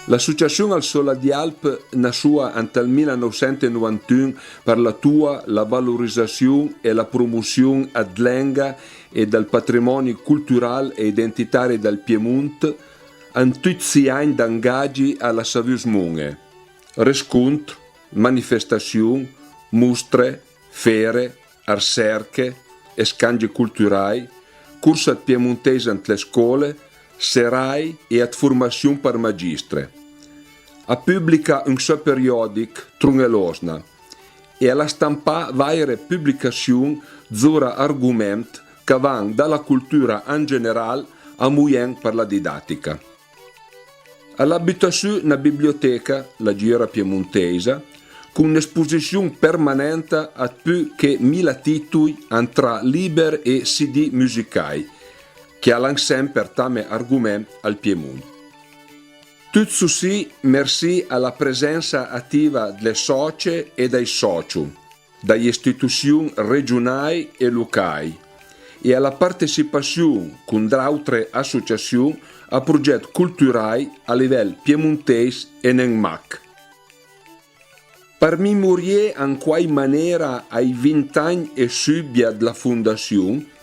L'associazione al Sola di Alp nasce nel 1991 per la valorizzazione e la promozione dell'Enga e del patrimonio culturale e identitario del Piemonte in tutti gli anni d'ingaggi alla Savusmone. Riscontri, manifestazioni, mostre, fiere, arcerche e scambi culturali, corsi piemontesi nelle scuole, serai e formazione per magistre. A pubblica un suo periodico Trungelosna e alla stampa varie pubblicazioni zora argomenti che vanno dalla cultura in generale a muyen per la didattica. All'abitazione una biblioteca, la Gira Piemontesa, con un'esposizione permanente a più che 1000 titoli tra libri e CD musicali, che hanno sempre tame argomenti al Piemonte. Tutto così merci alla presenza attiva delle socie e dei soci, dalle istituzioni regionali e locali e alla partecipazione con altre associazioni a progetti culturali a livello piemontese e nel MAC. Per memoriare in quale maniera ai 20 anni e subia della fondazione,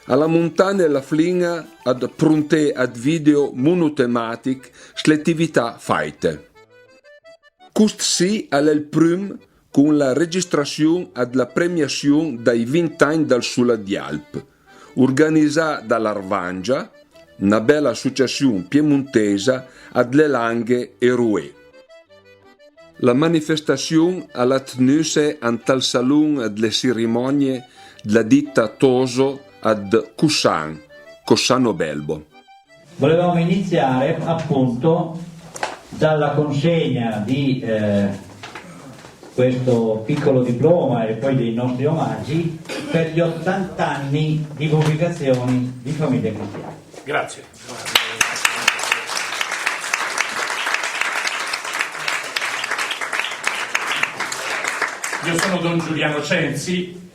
alla montagna la flinga ad pronte ad video monotematic sulle attività fatte. Questo sì è il primo con la registrazione ad la premiazione dai 20 anni dal Sulla di Alp, organizzata dall'Arvangia, una bella associazione piemontesa ad le Langhe e Rouet. La manifestazione alla tenuta in tal salone delle cerimonie della ditta Toso ad Cossano Belbo. Volevamo iniziare appunto dalla consegna di questo piccolo diploma e poi dei nostri omaggi per gli 80 anni di pubblicazioni di Famiglia Cristiana. Grazie. Io sono Don Giuliano Censi,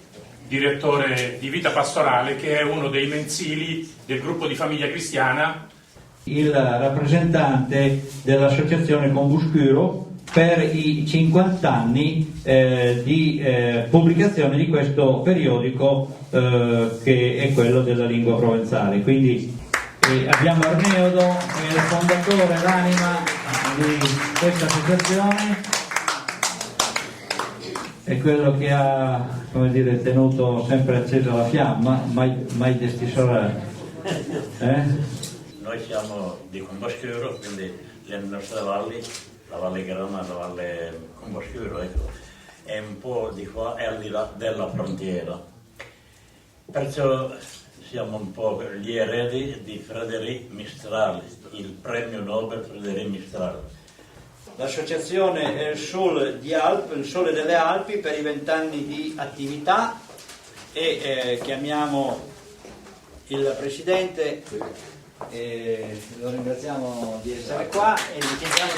direttore di Vita Pastorale, che è uno dei mensili del gruppo di Famiglia Cristiana. Il rappresentante dell'associazione Combuscuro per i 50 anni di pubblicazione di questo periodico che è quello della lingua provenzale. Quindi abbiamo Arneodo, il fondatore, l'anima di questa associazione, è quello che ha, come dire, tenuto sempre accesa la fiamma, mai destisolato. Noi siamo di Combuscuro, quindi le nostre valli, la Valle Grana, la Valle Combuscuro, ecco, è un po' di qua e al di là della frontiera. Perciò siamo un po' gli eredi di Frédéric Mistral, il premio Nobel Frédéric Mistral. L'associazione è il Sole di Alp, il Sole delle Alpi, per i 20 anni di attività e chiamiamo il presidente, lo ringraziamo di essere qua e gli chiediamo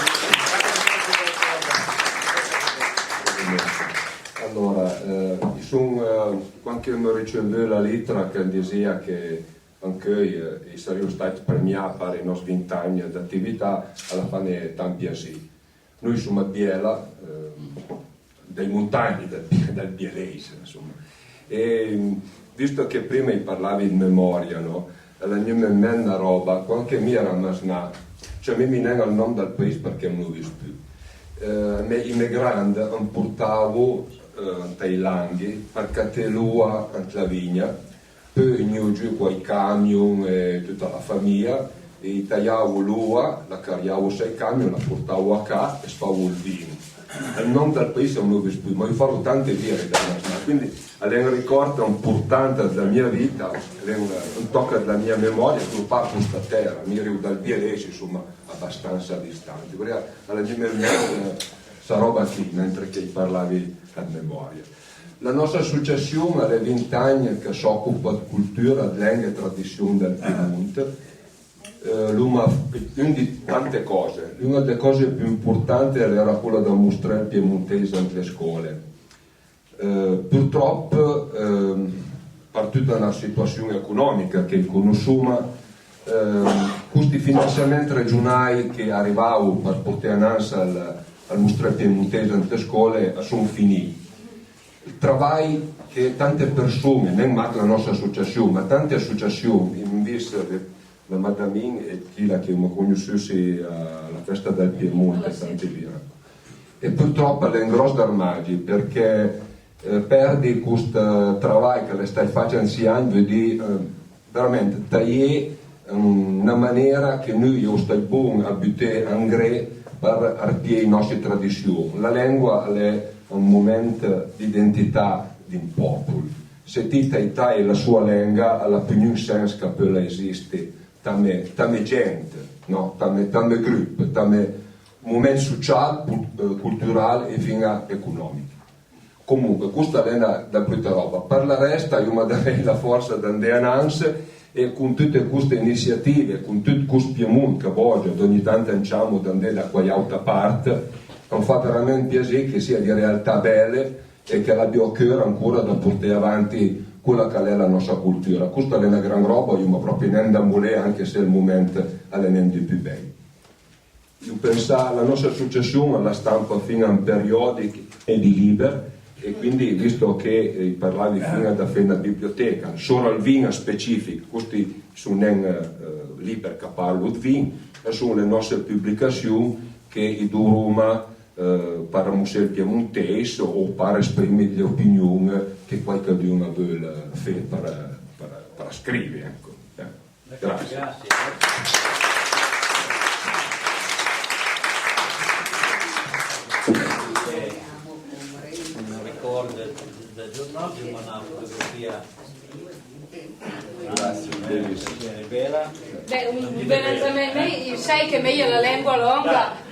di... Allora, quando mi ricevuto la lettera che diceva che anche saremmo stati premiati per i nostri 20 anni di attività, alla fine tanto piacere. Noi siamo a Biela, dai montagni del Bielese, insomma. E visto che prima parlavi di memoria, no? La mia memoria è una roba, quando mi era masnato, cioè mi viene il nome del paese perché non lo vedo più. I miei grandi mi portavo dai langhi perché te l'ua la vigna, poi ognuno giù con i camion e tutta la famiglia, e tagliavo l'ua, la cariavo 6 camion, la portavo a casa e sfavo il vino. Il nome del paese non lo vedo più, ma io farò tante vere da me, quindi è un ricordo importante della mia vita, è un tocco della mia memoria, che ho fatto questa terra, mi arrivo dal Bielese, insomma, abbastanza distante. Alla mia memoria questa roba qui, mentre che parlavi a memoria. La nostra associazione ha 20 anni che si occupa di cultura, di lingua e tradizione del Piemonte. Una di tante cose, una delle cose più importanti era quella da mostrare il piemontese nelle scuole. Purtroppo, per tutta una situazione economica che conosciamo, questi finanziamenti regionali che arrivavano per portare al mostro piemontese nelle scuole sono finiti. Il lavoro che tante persone, non manca la nostra associazione, ma tante associazioni, in vista la Madamin e quella che mi conosciusi alla festa del Piemonte, tante via. E purtroppo è un grosso armadio perché perdi questo lavoro che le stai facendo sia anni di veramente tagliare una maniera che noi io stai buon a buttare in gre per arpiare le nostre tradizioni. La lingua è un momento di identità di un popolo. Se ti tagli la sua lingua, alla più senso che quella esiste, tame gente, no? tame gruppi, tame momento sociale, culturale e fino economico. Comunque, questa è la brutta roba. Per la resta, io mi darei la forza di andare avanti e con tutte queste iniziative, con tutto questo Piemonte che oggi ogni tanto diciamo di andare da qualche parte, mi fa veramente piacere che sia di realtà belle e che abbia a cuore ancora da portare avanti quella che è la nostra cultura. Questa è una gran roba, io mi proprio non da volere, anche se il momento è non di più bello. Io penso alla nostra associazione alla stampa fino a un periodico e di libero, e quindi visto che parlavi fino da una biblioteca, solo al vino specifico, questi sono liberi che parlo di vino, e sono le nostre pubblicazioni che i Roma per il Museo Piemontese o per esprimere le opinioni che qualcuno vuole fare per scrivere. Ecco. Grazie. Un ricordo del giornale di una fotografia bella. Beh, sai che meglio la lingua lunga.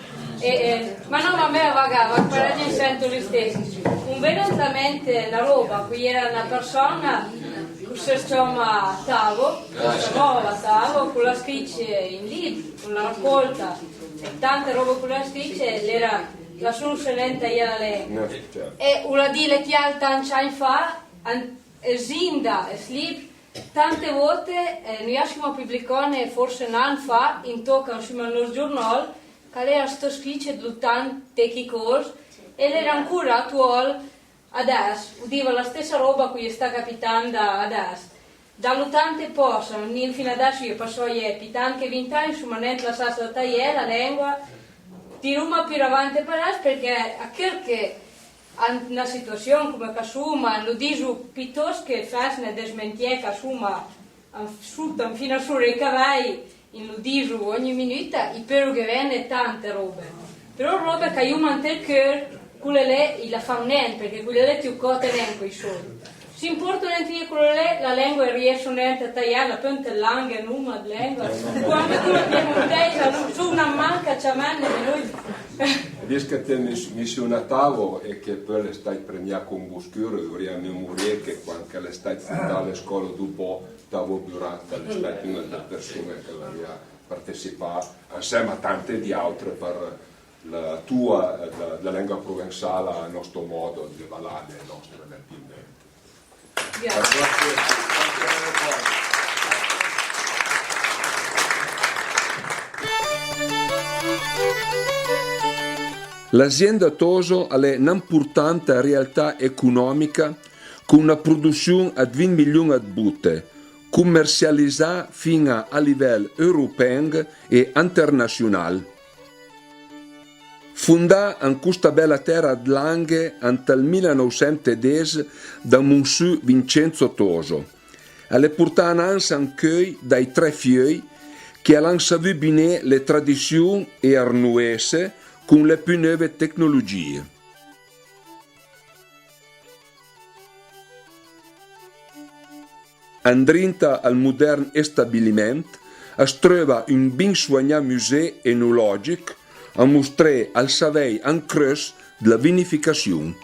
Ma no, ma a me vagava, però ne sento lo stesso. Un veramente una roba, qui era una persona che si chiama Tavo, con la scritto in libro, con la raccolta e tante robe con la scritto, era la sua scelta la lingua. E una dile che tanti anni fa, Zinda e Slip, tante volte noi abbiamo pubblicato forse un anno fa in tocca insieme al nostro giornale che era sto scritto di tante cose ed era ancora attuale adesso, udiva la stessa roba che sta capitando adesso. Dall'ottante posso, fino adesso io passo a Epitan che 20 anni su manente la salsa tagliere, la lingua, di Roma più avanti per adesso perché a che una situazione come Casuma, lo dico piuttosto che faccia desmentie Casuma fino a su i cavalli in lo dico ogni minuta, e però che viene tante robe. Però robe che io mantengo il cuore, quelle lì la fanno niente, perché quelle lì ti cote neanche i soldi. Si importa niente quelle lì, la lingua riesce niente a tagliare, la punta lunga, numma di lingua. Quando tu la piemontese, su una manca c'è mano di noi. Visto che te missionatavo e che poi le stai premiando con Buscuro, vorrei memorare che quando le stai andando alle scuole dopo stavo durante le stai una delle persone che aveva partecipato insieme a tante di altre per la tua, la lingua provenzale, il nostro modo di valare le nostre del Piemonte. Grazie. L'azienda Toso ha un'importante realtà economica con una produzione a 20 milioni di butte, commercializzata fino a livello europeo e internazionale. Fondata in questa bella terra di Langhe nel 1910 da Monsieur Vincenzo Toso, è portata anche dai tre figli che hanno saputo bene le tradizioni e arnuese con le più nuove tecnologie. Andrinta al moderno stabilimento es trova un ben soignato museo enologico a mostrare al savei en creux de la vinificazione.